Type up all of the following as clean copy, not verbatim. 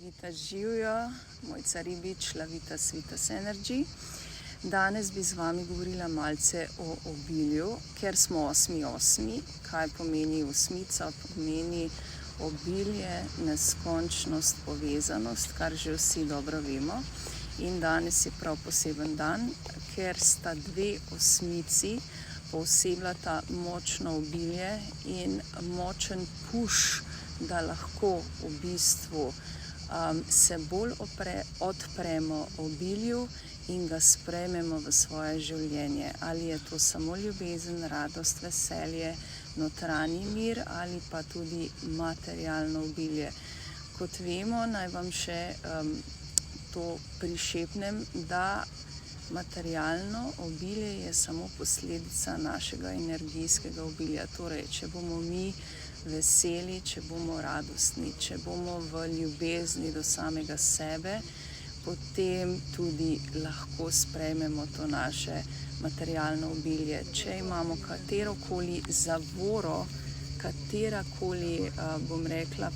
Vita živijo, Mojca Ribič, Lavitas Vitas Energy. Danes bi z vami govorila malce o obilju, ker smo 8.8. Kaj pomeni osmica? Pomeni obilje, neskončnost, povezanost, kar že vsi dobro vemo. In danes je prav poseben dan, ker sta dve osmici poosebljata močno obilje in močen push, da lahko v bistvu se bolj odpremo obilju in ga sprejmemo v svoje življenje. Ali je to samo ljubezen, radost, veselje, notranji mir ali pa tudi materialno obilje. Kot vemo, naj vam še to prišepnem, da materialno obilje je samo posledica našega energijskega obilja. Torej, če bomo mi veseli, če bomo radostni, če bomo v ljubezni do samega sebe, potem tudi lahko sprejmemo to naše materialno obilje. Če imamo katerokoli zavoro, katerakoli,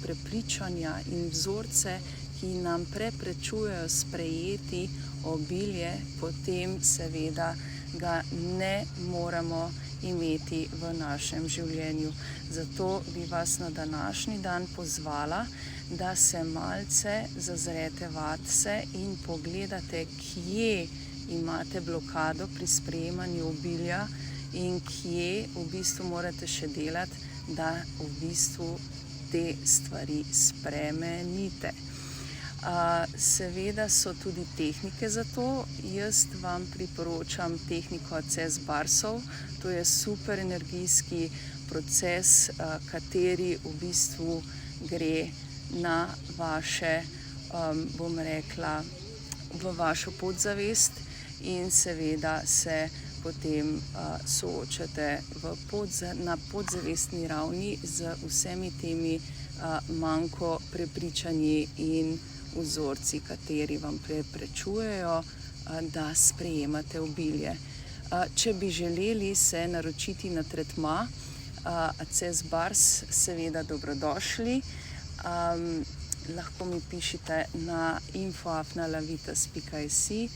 prepričanja in vzorce, ki nam preprečujejo sprejeti obilje, potem seveda ga ne moremo imeti v našem življenju. Zato bi vas na današnji dan pozvala, da se malce zazrete vase in pogledate, kje imate blokado pri sprejemanju obilja in kje v bistvu morate še delati, da v bistvu te stvari spremenite. Seveda so tudi tehnike za to. Jaz vam priporočam tehniko Access Barsov. To je super energijski proces, kateri v bistvu gre na vaše, v vašo podzavest in seveda se potem soočate na podzavestni ravni z vsemi temi manjko prepričanji in vzorci, kateri vam preprečujejo, da sprejemate obilje. Če bi želeli se naročiti na tretma Access Bars, seveda dobrodošli. Lahko mi pišite na info@lavitas.si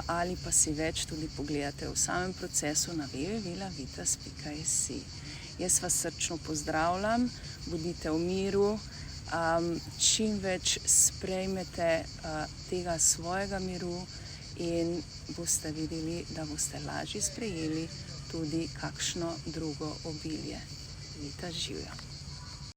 ali pa si več tudi pogledate v samem procesu na www.lavitas.si. Jaz vas srčno pozdravljam, bodite v miru, čim več sprejmete tega svojega miru in boste videli, da boste lažje sprejeli tudi kakšno drugo obilje. Vita živijo.